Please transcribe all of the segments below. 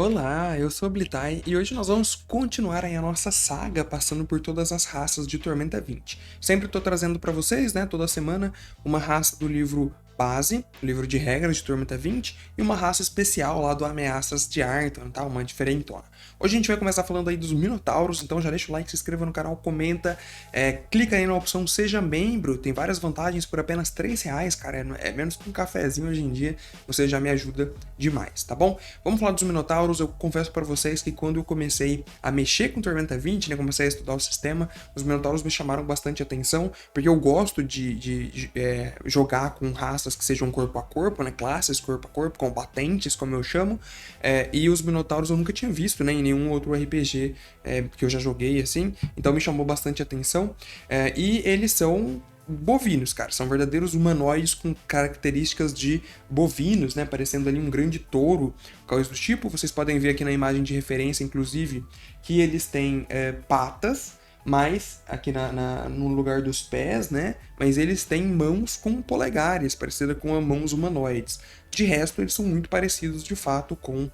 Olá, eu sou o Blitai e hoje nós vamos continuar aí a nossa saga passando por todas as raças de Tormenta 20. Sempre estou trazendo para vocês, né, toda semana, uma raça do livro base, o livro de regras de Tormenta 20, e uma raça especial lá do Ameaças de Arton, tá? Uma diferentona. Hoje a gente vai começar falando aí dos Minotauros, então já deixa o like, se inscreva no canal, comenta, clica aí na opção Seja Membro, tem várias vantagens por apenas R$3, cara, é menos que um cafezinho hoje em dia, você já me ajuda demais, tá bom? Vamos falar dos Minotauros. Eu confesso para vocês que quando eu comecei a mexer com Tormenta 20, né, comecei a estudar o sistema, os Minotauros me chamaram bastante atenção, porque eu gosto de jogar com raças que sejam corpo a corpo, né, classes corpo a corpo, combatentes, como eu chamo, e os Minotauros eu nunca tinha visto, né, em nenhum outro RPG que eu já joguei, assim, então me chamou bastante atenção, e eles são bovinos, cara. São verdadeiros humanoides com características de bovinos, né? Parecendo ali um grande touro, coisa do tipo. Vocês podem ver aqui na imagem de referência, inclusive, que eles têm patas, mas aqui no lugar dos pés, né? Mas eles têm mãos com polegares, parecida com as mãos humanoides. De resto, eles são muito parecidos, de fato, com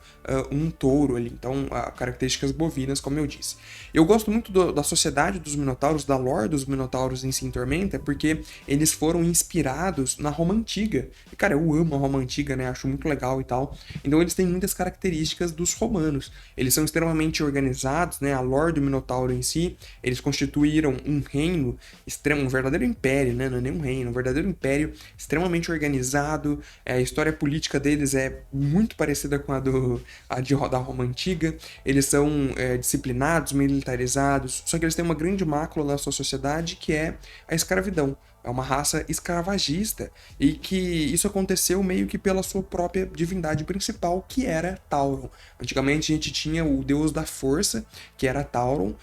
um touro ali. Então, características bovinas, como eu disse. Eu gosto muito da sociedade dos Minotauros, da lore dos Minotauros em si em Tormenta, porque eles foram inspirados na Roma Antiga. E, cara, eu amo a Roma Antiga, né? Acho muito legal e tal. Então, eles têm muitas características dos romanos. Eles são extremamente organizados, né? A lore do Minotauro em si, eles constituíram um reino extremo, um verdadeiro império, né? Não é nem um reino, um verdadeiro império extremamente organizado. A história política deles é muito parecida com da Roma Antiga. Eles são disciplinados, militarizados, só que eles têm uma grande mácula na sua sociedade, que é a escravidão. É uma raça escravagista, e que isso aconteceu meio que pela sua própria divindade principal, que era Tauron. Antigamente a gente tinha o deus da força, que era Tauron.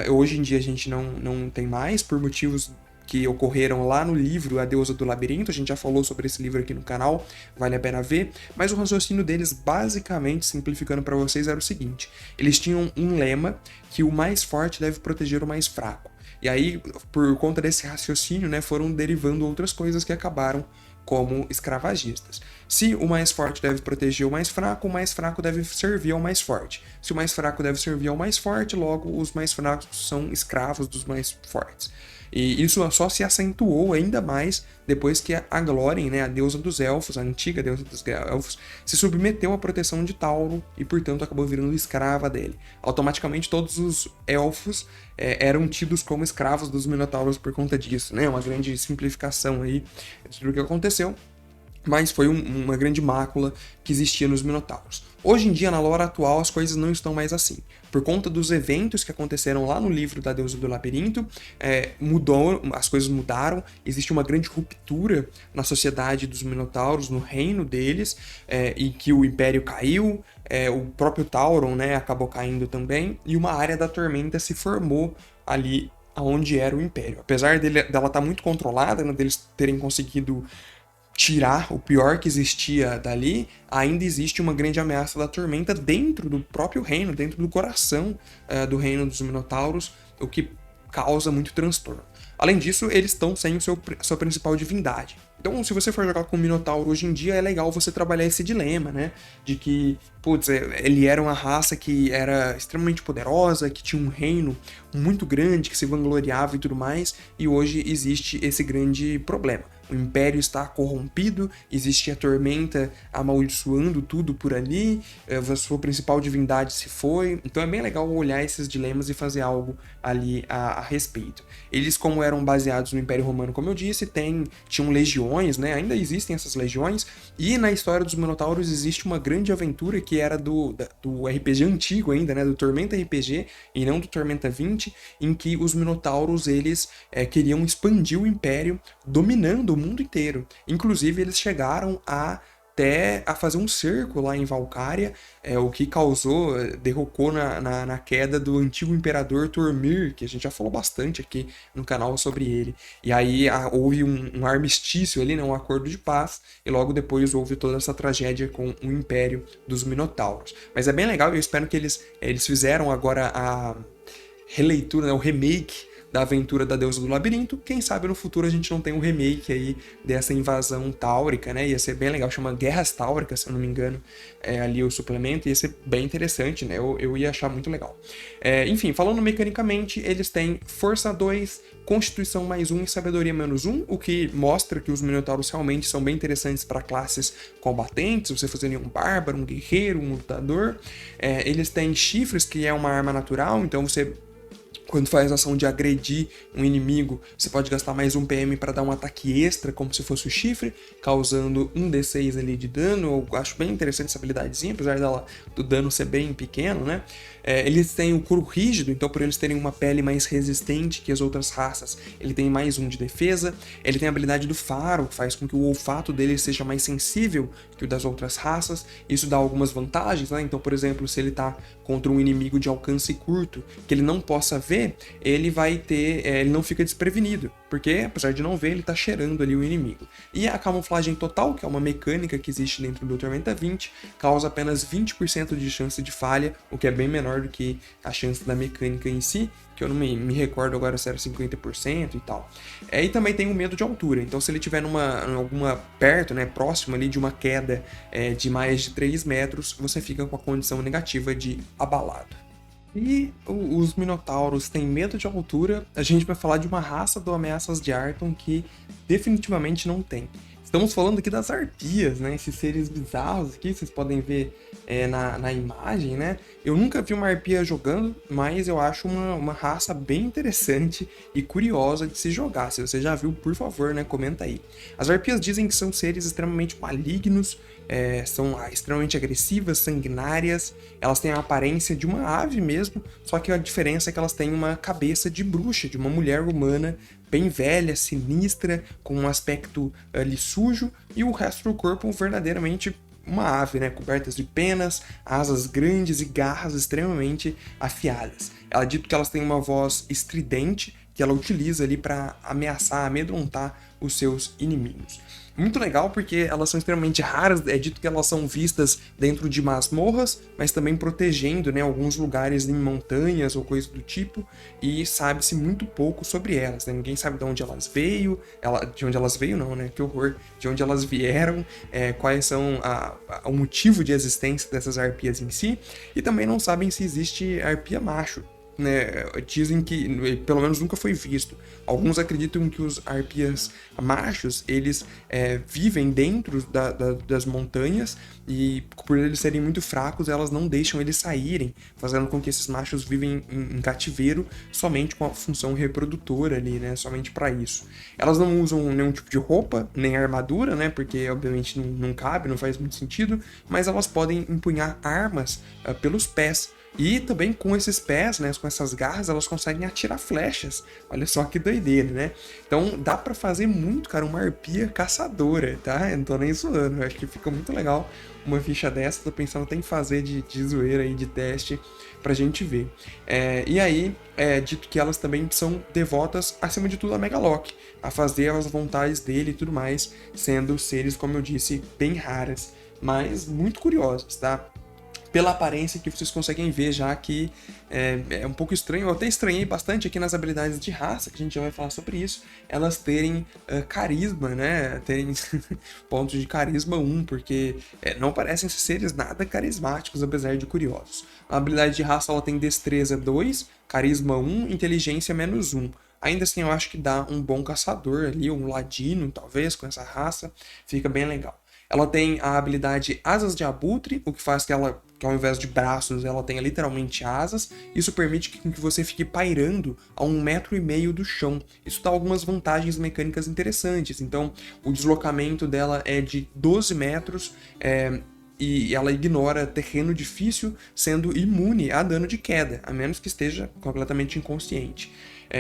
Hoje em dia a gente não tem mais, por motivos que ocorreram lá no livro A Deusa do Labirinto. A gente já falou sobre esse livro aqui no canal, vale a pena ver. Mas o raciocínio deles, basicamente, simplificando para vocês, era o seguinte: eles tinham um lema que o mais forte deve proteger o mais fraco. E aí, por conta desse raciocínio, né, foram derivando outras coisas que acabaram como escravagistas. Se o mais forte deve proteger o mais fraco deve servir ao mais forte. Se o mais fraco deve servir ao mais forte, logo os mais fracos são escravos dos mais fortes. E isso só se acentuou ainda mais depois que a Glórien, né, a deusa dos elfos, a antiga deusa dos elfos, se submeteu à proteção de Tauro e, portanto, acabou virando escrava dele. Automaticamente, todos os elfos eram tidos como escravos dos Minotauros por conta disso, né? Uma grande simplificação aí do que aconteceu, mas foi uma grande mácula que existia nos Minotauros. Hoje em dia, na lore atual, as coisas não estão mais assim. Por conta dos eventos que aconteceram lá no livro da Deusa do Labirinto, as coisas mudaram, existe uma grande ruptura na sociedade dos Minotauros, no reino deles, e que o Império caiu, o próprio Tauron, né, acabou caindo também, e uma área da Tormenta se formou ali onde era o Império. Apesar dela estar muito controlada, né, deles terem conseguido tirar o pior que existia dali, ainda existe uma grande ameaça da Tormenta dentro do próprio reino, dentro do coração do reino dos Minotauros, o que causa muito transtorno. Além disso, eles estão sem sua principal divindade. Então, se você for jogar com o Minotauro hoje em dia, é legal você trabalhar esse dilema, né? De que, putz, ele era uma raça que era extremamente poderosa, que tinha um reino muito grande, que se vangloriava e tudo mais, e hoje existe esse grande problema. O Império está corrompido, existe a Tormenta amaldiçoando tudo por ali, a sua principal divindade se foi. Então é bem legal olhar esses dilemas e fazer algo ali a respeito. Eles, como eram baseados no Império Romano, como eu disse, tinham legiões, né? Ainda existem essas legiões, e na história dos Minotauros existe uma grande aventura que era do RPG antigo ainda, né? Do Tormenta RPG, e não do Tormenta 20, em que os Minotauros, eles queriam expandir o Império, dominando o mundo inteiro. Inclusive, eles chegaram até a fazer um cerco lá em Valcária, o que derrocou na queda do antigo imperador Tormir, que a gente já falou bastante aqui no canal sobre ele. E aí houve um armistício ali, né, um acordo de paz, e logo depois houve toda essa tragédia com o Império dos Minotauros. Mas é bem legal, eu espero que eles fizeram agora a releitura, né, o remake da aventura da Deusa do Labirinto. Quem sabe no futuro a gente não tem um remake aí dessa invasão táurica, né? Ia ser bem legal, chama Guerras Táuricas, se eu não me engano, ali o suplemento, ia ser bem interessante, né? Eu ia achar muito legal. Enfim, falando mecanicamente, eles têm Força 2, Constituição +1 e Sabedoria -1, o que mostra que os Minotauros realmente são bem interessantes para classes combatentes, você fazendo um bárbaro, um guerreiro, um lutador. Eles têm chifres, que é uma arma natural, então você, quando faz a ação de agredir um inimigo, você pode gastar mais um PM para dar um ataque extra, como se fosse o chifre, causando um D6 ali de dano. Eu acho bem interessante essa habilidadezinha, apesar do dano ser bem pequeno, né? Eles têm o couro rígido, então por eles terem uma pele mais resistente que as outras raças, ele tem mais um de defesa. Ele tem a habilidade do faro, que faz com que o olfato dele seja mais sensível que o das outras raças. Isso dá algumas vantagens, né? Então, por exemplo, se ele tá contra um inimigo de alcance curto, que ele não possa ver, ele vai ter, ele não fica desprevenido, porque apesar de não ver, ele tá cheirando ali o inimigo. E a camuflagem total, que é uma mecânica que existe dentro do Tormenta 20, causa apenas 20% de chance de falha, o que é bem menor do que a chance da mecânica em si, que eu não me recordo agora se era 50% e tal. E também tem o medo de altura, então se ele estiver alguma perto, né, próximo ali de uma queda de mais de 3 metros, você fica com a condição negativa de abalado. E os Minotauros têm medo de altura, a gente vai falar de uma raça do Ameaças de Arton que definitivamente não tem. Estamos falando aqui das arpias, né? Esses seres bizarros aqui, vocês podem ver na imagem, né? Eu nunca vi uma arpia jogando, mas eu acho uma raça bem interessante e curiosa de se jogar. Se você já viu, por favor, né? Comenta aí. As arpias dizem que são seres extremamente malignos, são extremamente agressivas, sanguinárias, elas têm a aparência de uma ave mesmo, só que a diferença é que elas têm uma cabeça de bruxa, de uma mulher humana, bem velha, sinistra, com um aspecto ali sujo, e o resto do corpo verdadeiramente uma ave, né, cobertas de penas, asas grandes e garras extremamente afiadas. Ela dito que elas têm uma voz estridente, que ela utiliza ali para ameaçar, amedrontar os seus inimigos. Muito legal porque elas são extremamente raras, é dito que elas são vistas dentro de masmorras, mas também protegendo, né, alguns lugares em montanhas ou coisa do tipo, e sabe-se muito pouco sobre elas, né? Ninguém sabe de onde elas veio, de onde elas veio não, né? Que horror, de onde elas vieram, quais são o motivo de existência dessas arpias em si, e também não sabem se existe arpia macho. Né, dizem que, pelo menos nunca foi visto. Alguns acreditam que os arpias machos, eles vivem dentro das montanhas e por eles serem muito fracos, elas não deixam eles saírem, fazendo com que esses machos vivem em cativeiro somente com a função reprodutora ali, né, somente para isso. Elas não usam nenhum tipo de roupa, nem armadura, né, porque obviamente não cabe, não faz muito sentido, mas elas podem empunhar armas pelos pés. E também com esses pés, né, com essas garras, elas conseguem atirar flechas. Olha só que doideira, né? Então dá pra fazer muito, cara, uma arpia caçadora, tá? Eu não tô nem zoando, eu acho que fica muito legal uma ficha dessa. Tô pensando até em fazer de zoeira aí, de teste, pra gente ver. E aí, dito que elas também são devotas, acima de tudo, a Megalock, a fazer as vontades dele e tudo mais, sendo seres, como eu disse, bem raras, mas muito curiosas, tá? Pela aparência que vocês conseguem ver já que é um pouco estranho, eu até estranhei bastante aqui nas habilidades de raça, que a gente já vai falar sobre isso, elas terem carisma, né, terem pontos de carisma 1, porque não parecem ser seres nada carismáticos, apesar de curiosos. A habilidade de raça ela tem destreza 2, carisma 1, inteligência -1. Ainda assim, eu acho que dá um bom caçador ali, um ladino, talvez, com essa raça, fica bem legal. Ela tem a habilidade Asas de Abutre, o que faz que ela, que ao invés de braços, ela tenha literalmente asas. Isso permite que você fique pairando a 1,5 m do chão. Isso dá algumas vantagens mecânicas interessantes. Então, o deslocamento dela é de 12 metros, e ela ignora terreno difícil, sendo imune a dano de queda, a menos que esteja completamente inconsciente.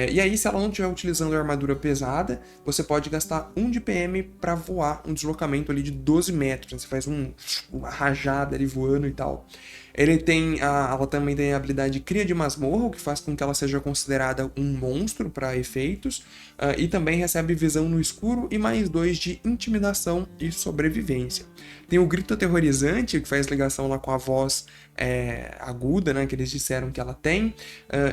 E aí, se ela não estiver utilizando a armadura pesada, você pode gastar 1 de PM para voar um deslocamento ali de 12 metros. Você faz uma rajada ali voando e tal. Ela também tem a habilidade Cria de Masmorra, o que faz com que ela seja considerada um monstro para efeitos, e também recebe visão no escuro e mais 2 de intimidação e sobrevivência. Tem o Grito Aterrorizante, que faz ligação lá com a voz aguda, né, que eles disseram que ela tem,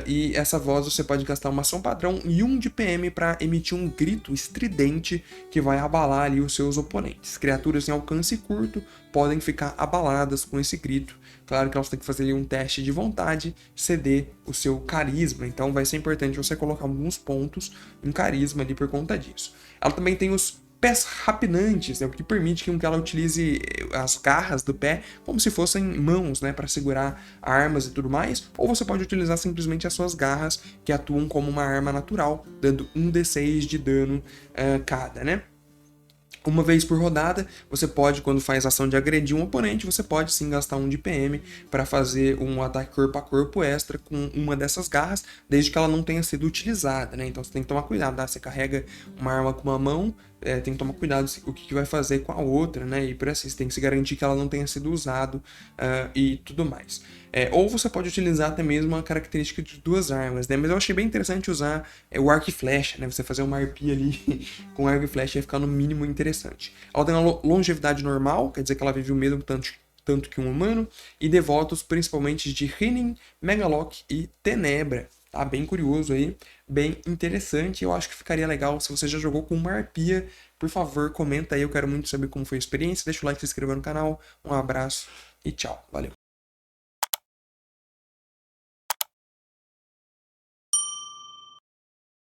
e essa voz você pode gastar uma ação padrão e 1 de PM para emitir um grito estridente que vai abalar ali os seus oponentes. Criaturas em alcance curto podem ficar abaladas com esse grito. Claro que elas têm que fazer ali um teste de vontade, ceder o seu carisma, então vai ser importante você colocar alguns pontos em carisma ali por conta disso. Ela também tem os pés rapinantes, né, o que permite que ela utilize as garras do pé como se fossem mãos, né, para segurar armas e tudo mais, ou você pode utilizar simplesmente as suas garras, que atuam como uma arma natural, dando 1d6 de dano cada, né? Uma vez por rodada, você pode, quando faz ação de agredir um oponente, você pode sim gastar 1 de PM para fazer um ataque corpo a corpo extra com uma dessas garras, desde que ela não tenha sido utilizada, né? Então você tem que tomar cuidado, tá? Você carrega uma arma com uma mão, tem que tomar cuidado o que vai fazer com a outra, né? E por assim, você tem que se garantir que ela não tenha sido usado e tudo mais. Ou você pode utilizar até mesmo a característica de 2 armas, né? Mas eu achei bem interessante usar o arco e flecha, né? Você fazer uma arpia ali com arco e flecha ia ficar no mínimo interessante. Ela tem uma longevidade normal, quer dizer que ela vive o mesmo tanto que um humano, e devotos principalmente de Rinin, Megaloc e Tenebra. Tá bem curioso aí, bem interessante. Eu acho que ficaria legal se você já jogou com uma arpia. Por favor, comenta aí, eu quero muito saber como foi a experiência. Deixa o like, se inscreva no canal. Um abraço e tchau. Valeu!